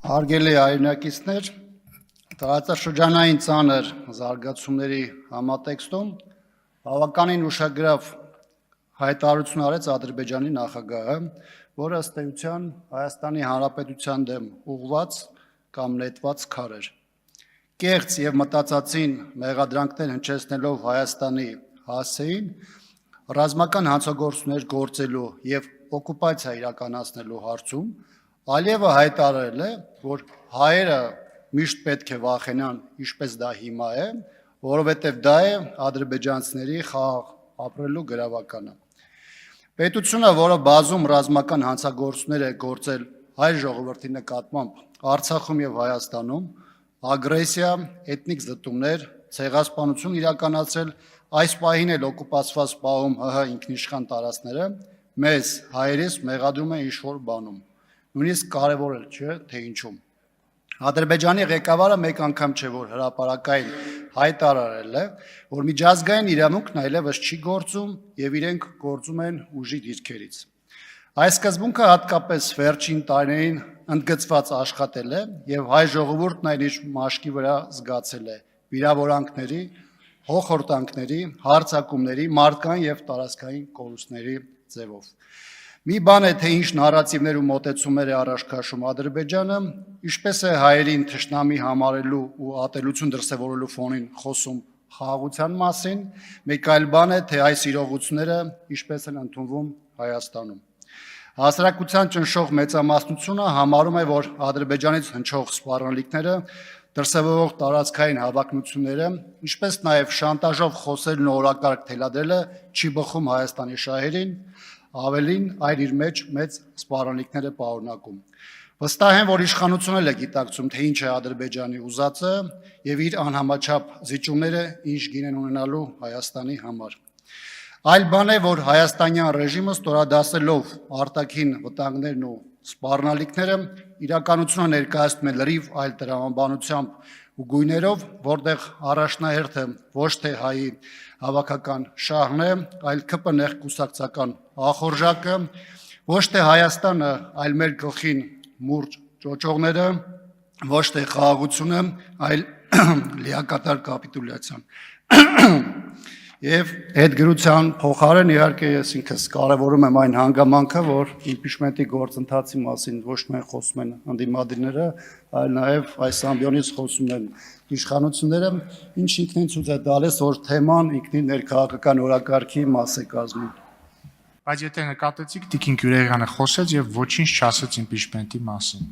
Հարգելի հայրենակիցներ, տարածաշրջանային ծանր զարգացումների համատեքստում բավականին ուշագրավ հայտարարություն արեց Ադրբեջանի նախագահը, որը ըստ էության Հայաստանի Հանրապետության դեմ ուղղված կամ նետված քար էր։ Կեղծ եւ մտածածին մեղադրանքներ հնչեցնելով Հայաստանի հասցեին ռազմական հանցագործություններ գործելու եւ օկուպացիա իրականացնելու հարցում Ալիևը հայտարարել է, որ հայերը միշտ պետք է վախենան, ինչպես դա հիմա է, որովհետև դա է ադրբեջանցիների խաղաղ ապրելու գրավականը։ Պետությունը, որը բազում ռազմական հանցագործություններ է գործել հայ ժողովրդի նկատմամբ Արցախում եւ Հայաստանում, ագրեսիա, էթնիկ զտումներ, ցեղասպանություն իրականացրել, այս պահին էլ օկուպացված պահում ՀՀ ինքնիշխան տարածքները մեզ հայերիս մեղադրում է ինչ-որ բանում։ Նույնիսկ կարևոր էլ չէ, թե ինչում։ Ադրբեջանի ղեկավարը մեկ անգամ չէ, որ հրապարակային հայտարարել է, որ միջազգային իրավունքն այլևս չի գործում եւ իրենք գործում են ուժի դիրքերից։ Այս սկզբունքը հատկապես վերջին տարիներին ընդգծված աշխատել է եւ հայ ժողովուրդն այն ինչ մաշկի վրա զգացել է վիրավորանքների, հոխորտանքների, հարձակումների, մարդկային եւ տարածքային կորուստների ձևով։ Մի բան է, թե ինչ նարատիվներ ու մոտեցումներ է առաջ քաշում Ադրբեջանը, ինչպես է հայերին թշնամի համարելու ու ատելություն դրսևորելու ֆոնին խոսում խաղաղության մասին, մեկ այլ բան է, թե այս իրողությունները ինչպես են ընդունվում Հայաստանում։ Հասարակության ճնշող մեծամասնությունը համարում է, որ Ադրբեջանից հնչող սպառնալիքները, դրսևորող տարածքային հավակնությունները, ինչպես նաև շանտաժով խոսելն ու օրակարգ թելադրելը չի բխում Հայաստանի շահերին, ավելին այլ իր մեջ մեծ սպառնալիքներ է պարունակում։ Վստահ եմ, որ իշխանությունը էլ է գիտակցում, թե ինչ է Ադրբեջանի ուզածը եւ իր անհամաչափ զիջումները ինչ գին են ունենալու Հայաստանի համար։ Այլ բան է, որ հայաստանյան ռեժիմը ստորադասելով արտաքին վտանգներն ու սպառնալիքները իրականությունը ներկայացնում է լրիվ այլ տրամաբանությամբ ու գույներով, որտեղ առաջնահերթը ոչ թե հայի հավաքական շահն է, այլ ԿՊՆ կուսակցական ախորժակը, ոչ թե Հայաստանը, այլ մեր գլխին մուրճ ճոճողները, ոչ թե խաղաղությունը, այլ լիակատար կապիտուլյացիան։ Եվ այդ գրության փոխարեն իհարկե ես ինքս կարևորում եմ այն հանգամանքը, որ իմպիչմենտի գործընթացի մասին ոչ միայն խոսում են ընդդիմադիրները, այլ նաև այս ամբիոնից խոսում են իշխանությունները, ինչ ինքնին ցույց է տալիս, որ թեման ինքնին ներքաղաքական օրակարգի մաս է կազմում։ Բայց եթե նկատեցիք, Տիկին Գյուրեյանը խոսեց եւ ոչինչ չասեց իմպիչմենտի մասին։